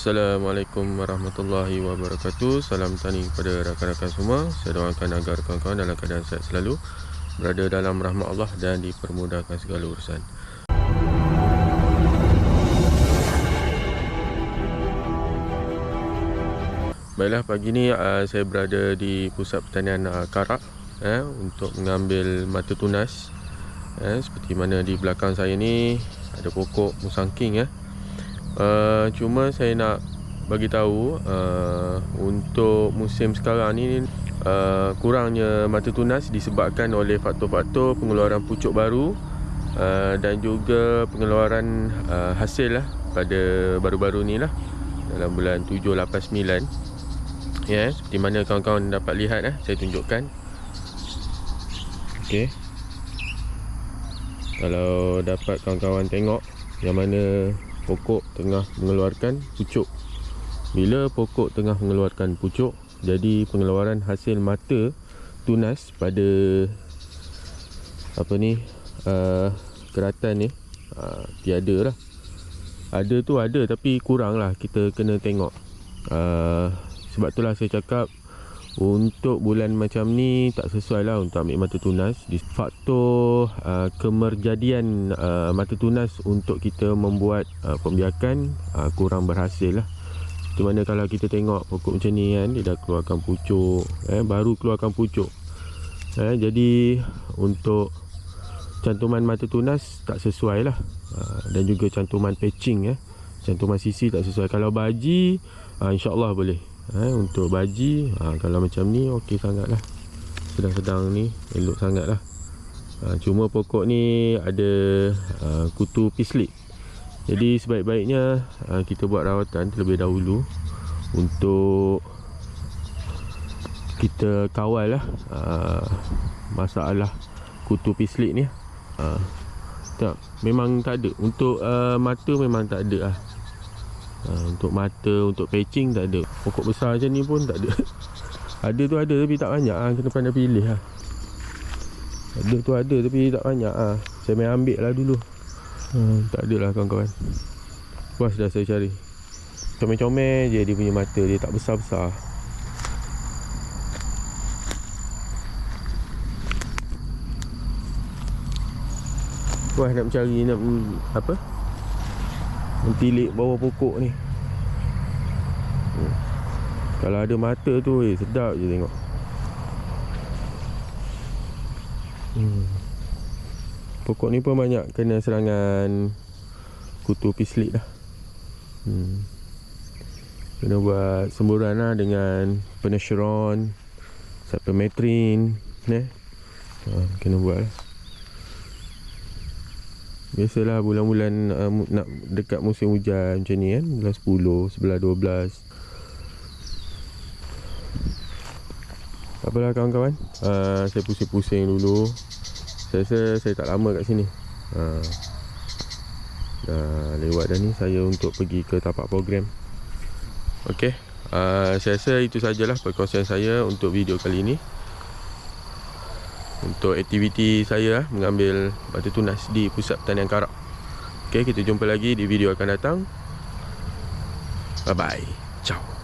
Assalamualaikum warahmatullahi wabarakatuh. Salam tani kepada rakan-rakan semua. Saya doakan agar kawan-kawan dalam keadaan sihat selalu, berada dalam rahmat Allah dan dipermudahkan segala urusan. Baiklah, pagi ni saya berada di pusat pertanian Karak untuk mengambil mata tunas. Seperti mana di belakang saya ni ada pokok musangking. Cuma saya nak bagi tahu untuk musim sekarang ni kurangnya mata tunas disebabkan oleh faktor-faktor pengeluaran pucuk baru dan juga pengeluaran hasil pada baru-baru ni dalam bulan 7, 8, 9. Seperti mana kawan-kawan dapat lihat, saya tunjukkan. Okey. Kalau dapat kawan-kawan tengok yang mana pokok tengah mengeluarkan pucuk. Bila pokok tengah mengeluarkan pucuk, jadi pengeluaran hasil mata tunas pada keratan ni tiada lah. Ada tu ada, tapi kurang lah. Kita kena tengok. Sebab itulah saya cakap untuk bulan macam ni tak sesuai lah untuk ambil mata tunas. Faktor kemerjadian mata tunas untuk kita membuat pembiakan kurang berhasil lah. Seperti mana kalau kita tengok pokok macam ni dia dah keluarkan pucuk, baru keluarkan pucuk. Jadi untuk cantuman mata tunas tak sesuai lah. Dan juga cantuman patching, cantuman sisi tak sesuai. Kalau baji insyaAllah boleh. Untuk baji kalau macam ni okey sangat lah. Sedang-sedang ni elok sangat lah. Cuma pokok ni ada kutu pislik. Jadi sebaik-baiknya kita buat rawatan terlebih dahulu untuk kita kawal lah masalah kutu pislik ni. Memang tak ada. Untuk mata memang tak ada lah. Untuk mata, untuk patching tak ada. Pokok besar macam ni pun tak ada. Ada tu ada tapi tak banyak. Kena pandai pilih lah. Ada tu ada tapi tak banyak. Saya main ambil lah dulu. Tak ada lah kawan-kawan. Puas dah saya cari. Comel-comel je dia punya mata. Dia tak besar-besar. Puas nak mencari, nak mentilik bawah pokok ni. Kalau ada mata tu sedap je tengok. Pokok ni pun banyak kena serangan kutu pislik dah. Kena buat semburan lah dengan peneseron, Cypermethrin, kena buat lah. Biasalah bulan-bulan nak dekat musim hujan macam ni bulan 10, 11, 12. Apalah kawan-kawan, saya pusing-pusing dulu. Saya rasa saya tak lama kat sini. Dah lewat dah ni saya untuk pergi ke tapak program. Okey, saya rasa itu sajalah perkongsian saya untuk video kali ini. Untuk aktiviti saya mengambil mata tunas di pusat pertanian Karak. Okey, kita jumpa lagi di video akan datang. Bye bye. Ciao.